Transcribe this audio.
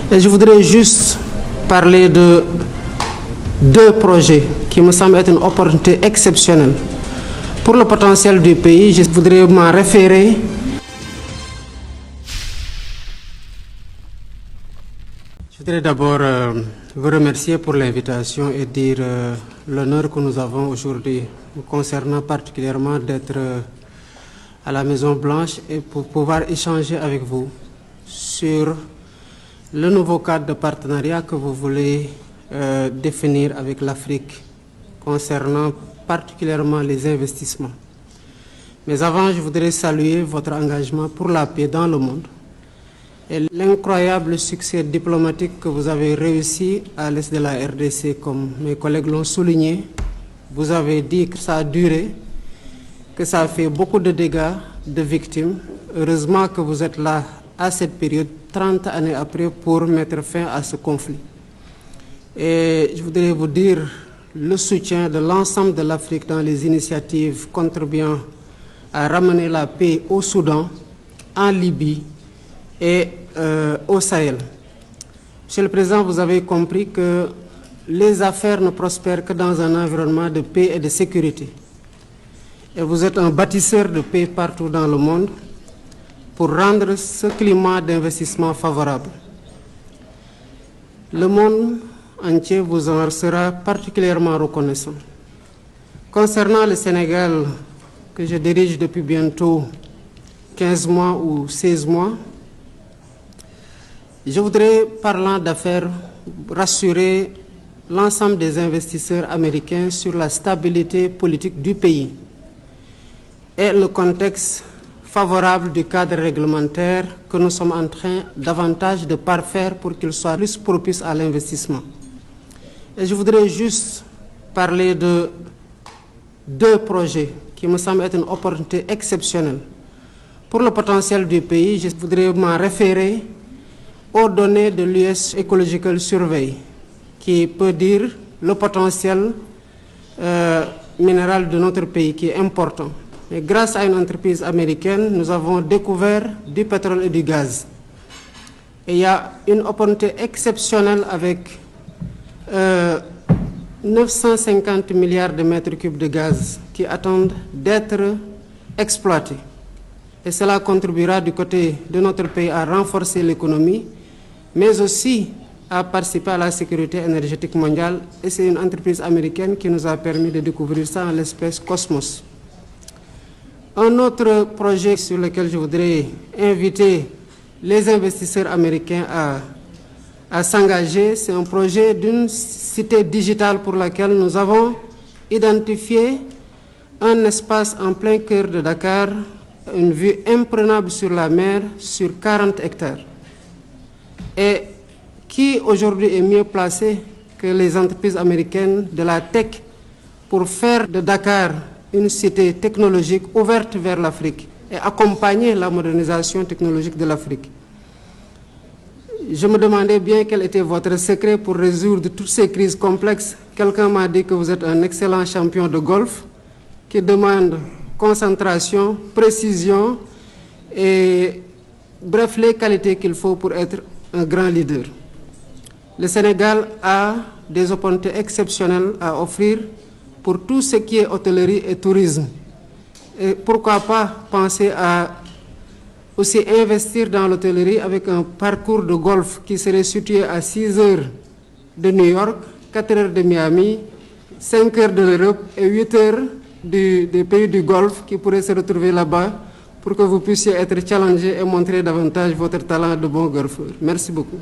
Et je voudrais juste parler de deux projets qui me semblent être une opportunité exceptionnelle. Pour le potentiel du pays, je voudrais m'en référer. Je voudrais d'abord vous remercier pour l'invitation et dire l'honneur que nous avons aujourd'hui, concernant particulièrement d'être à la Maison-Blanche et pour pouvoir échanger avec vous sur le nouveau cadre de partenariat que vous voulez définir avec l'Afrique concernant particulièrement les investissements. Mais avant, je voudrais saluer votre engagement pour la paix dans le monde et l'incroyable succès diplomatique que vous avez réussi à l'est de la RDC, comme mes collègues l'ont souligné. Vous avez dit que ça a duré, que ça a fait beaucoup de dégâts, de victimes. Heureusement que vous êtes là à cette période, 30 années après, pour mettre fin à ce conflit. Et je voudrais vous dire le soutien de l'ensemble de l'Afrique dans les initiatives contribuant à ramener la paix au Soudan, en Libye et au Sahel. Monsieur le Président, vous avez compris que les affaires ne prospèrent que dans un environnement de paix et de sécurité. Et vous êtes un bâtisseur de paix partout dans le monde pour rendre ce climat d'investissement favorable. Le monde entier vous en sera particulièrement reconnaissant. Concernant le Sénégal, que je dirige depuis bientôt 15 mois ou 16 mois, je voudrais, parlant d'affaires, rassurer l'ensemble des investisseurs américains sur la stabilité politique du pays et le contexte favorable du cadre réglementaire que nous sommes en train davantage de parfaire pour qu'il soit plus propice à l'investissement. Et je voudrais juste parler de deux projets qui me semblent être une opportunité exceptionnelle. Pour le potentiel du pays, je voudrais m'en référer aux données de l'US Ecological Survey, qui peut dire le potentiel minéral de notre pays, qui est important. Et grâce à une entreprise américaine, nous avons découvert du pétrole et du gaz. Et il y a une opportunité exceptionnelle avec 950 milliards de mètres cubes de gaz qui attendent d'être exploités. Et cela contribuera du côté de notre pays à renforcer l'économie, mais aussi à participer à la sécurité énergétique mondiale. Et c'est une entreprise américaine qui nous a permis de découvrir ça en l'espèce Cosmos. Un autre projet sur lequel je voudrais inviter les investisseurs américains à s'engager, c'est un projet d'une cité digitale pour laquelle nous avons identifié un espace en plein cœur de Dakar, une vue imprenable sur la mer, sur 40 hectares. Et qui aujourd'hui est mieux placé que les entreprises américaines de la tech pour faire de Dakar une cité technologique ouverte vers l'Afrique et accompagner la modernisation technologique de l'Afrique. Je me demandais bien quel était votre secret pour résoudre toutes ces crises complexes. Quelqu'un m'a dit que vous êtes un excellent champion de golf qui demande concentration, précision et bref, les qualités qu'il faut pour être un grand leader. Le Sénégal a des opportunités exceptionnelles à offrir pour tout ce qui est hôtellerie et tourisme. Et pourquoi pas penser à aussi investir dans l'hôtellerie avec un parcours de golf qui serait situé à 6 heures de New York, 4 heures de Miami, 5 heures de l'Europe et 8 heures des pays du Golfe qui pourraient se retrouver là-bas pour que vous puissiez être challengé et montrer davantage votre talent de bon golfeur. Merci beaucoup.